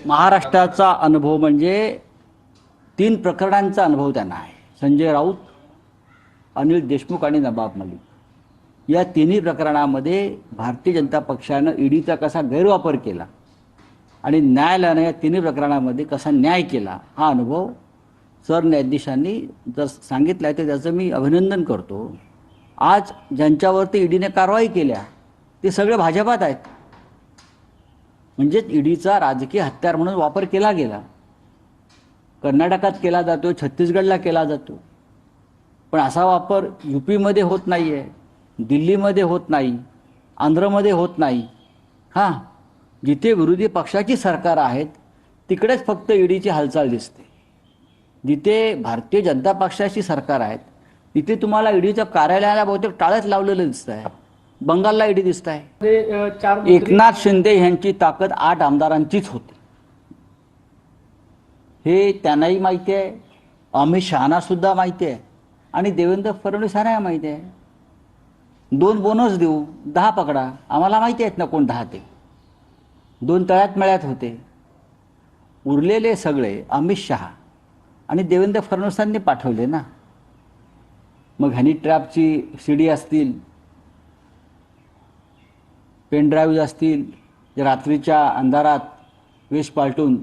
महाराष्ट्राचा अनुभव म्हणजे 3 प्रकरणांचा अनुभव त्यांना आहे. संजय राऊत, अनिल देशमुख आणि नवाब मलिक या तिन्ही प्रकरणामध्ये भारतीय जनता पक्षानं ईडीचा कसा गैरवापर केला आणि न्यायालयानं या तिन्ही प्रकरणामध्ये कसा न्याय केला हा अनुभव सरन्यायाधीशांनी जर सांगितला आहे तर त्याचं मी अभिनंदन करतो. आज ज्यांच्यावरती ईडीने कारवाई केल्या ते सगळे भाजपात आहेत. म्हणजेच ईडीचा राजकीय हत्यार म्हणून वापर केला गेला. कर्नाटकात केला जातो, छत्तीसगडला केला जातो, पण असा वापर यूपीमध्ये होत नाही आहे, दिल्लीमध्ये होत नाही, आंध्रमध्ये होत नाही. हां, जिथे विरोधी पक्षाची सरकार आहेत तिकडेच फक्त ईडीची हालचाल दिसते. जिथे भारतीय जनता पक्षाची सरकार आहेत तिथे तुम्हाला ईडीच्या कार्यालयाला बहुतेक टाळच लावलेलं दिसत आहे. बंगालला ईडी दिसत आहे. एकनाथ शिंदे यांची ताकद 8 आमदारांचीच होती हे त्यांनाही माहिती आहे, अमित शहाना सुद्धा माहिती आहे आणि देवेंद्र फडणवीसांना माहिती आहे. 2 बोनस देऊ, 10 पकडा, आम्हाला माहिती आहेत ना कोण 10 ते. 2 तळ्यात मळ्यात होते. उरलेले सगळे अमित शहा आणि देवेंद्र फडणवीसांनी पाठवले ना. मग हनी ट्रॅपची सीडी असतील, पेन ड्राईव्ह असतील, रात्रीच्या अंधारात वेश पालटून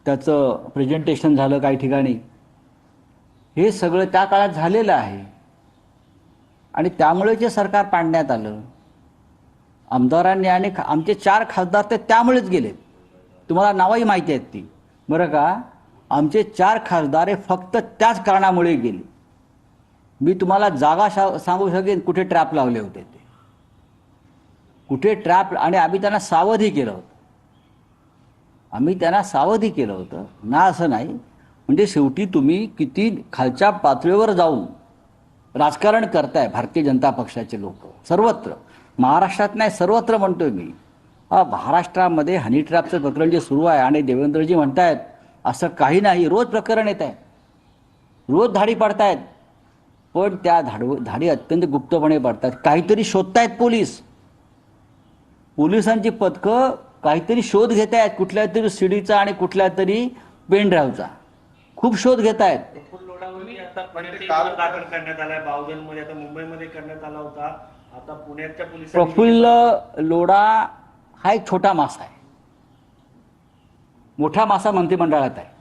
त्याचं प्रेझेंटेशन झालं काही ठिकाणी, हे सगळं त्या काळात झालेलं आहे आणि त्यामुळे जे सरकार पाडण्यात आलं. आमदारांनी आणि आमचे 4 खासदार तर त्यामुळेच गेले. तुम्हाला नावही माहिती आहेत ती बरं का. आमचे 4 खासदार हे फक्त त्याच कारणामुळे गेले. मी तुम्हाला जागा सांगू शकेन कुठे ट्रॅप लावले होते ते, कुठे ट्रॅप, आणि आम्ही त्यांना सावधही केलं होतं. आम्ही त्यांना सावधही केलं होतं ना, असं नाही. म्हणजे शेवटी तुम्ही किती खालच्या पातळीवर जाऊन राजकारण करताय भारतीय जनता पक्षाचे लोक सर्वत्र, महाराष्ट्रात नाही सर्वत्र म्हणतोय मी. महाराष्ट्रामध्ये हनी ट्रॅपचं प्रकरण जे सुरू आहे आणि देवेंद्रजी म्हणतायत असं काही नाही, रोज प्रकरण येत आहे, रोज धाडी पाडतायत, पण त्या धाडी अत्यंत गुप्तपणे पडतात. काहीतरी शोधतायत पोलिसांची पथकं काहीतरी शोध घेत आहेत, कुठल्या तरी सीडीचा आणि कुठल्या तरी पेन ड्राईव्हचा खूप शोध घेत आहेत. दाखल करण्यात आलाय बावधनमध्ये, आता मुंबईमध्ये करण्यात आला होता, आता पुण्याच्या पोलिसांनी. प्रफुल्ल लोढा हा एक छोटा मासा आहे, मोठा मासा मंत्रिमंडळात आहे.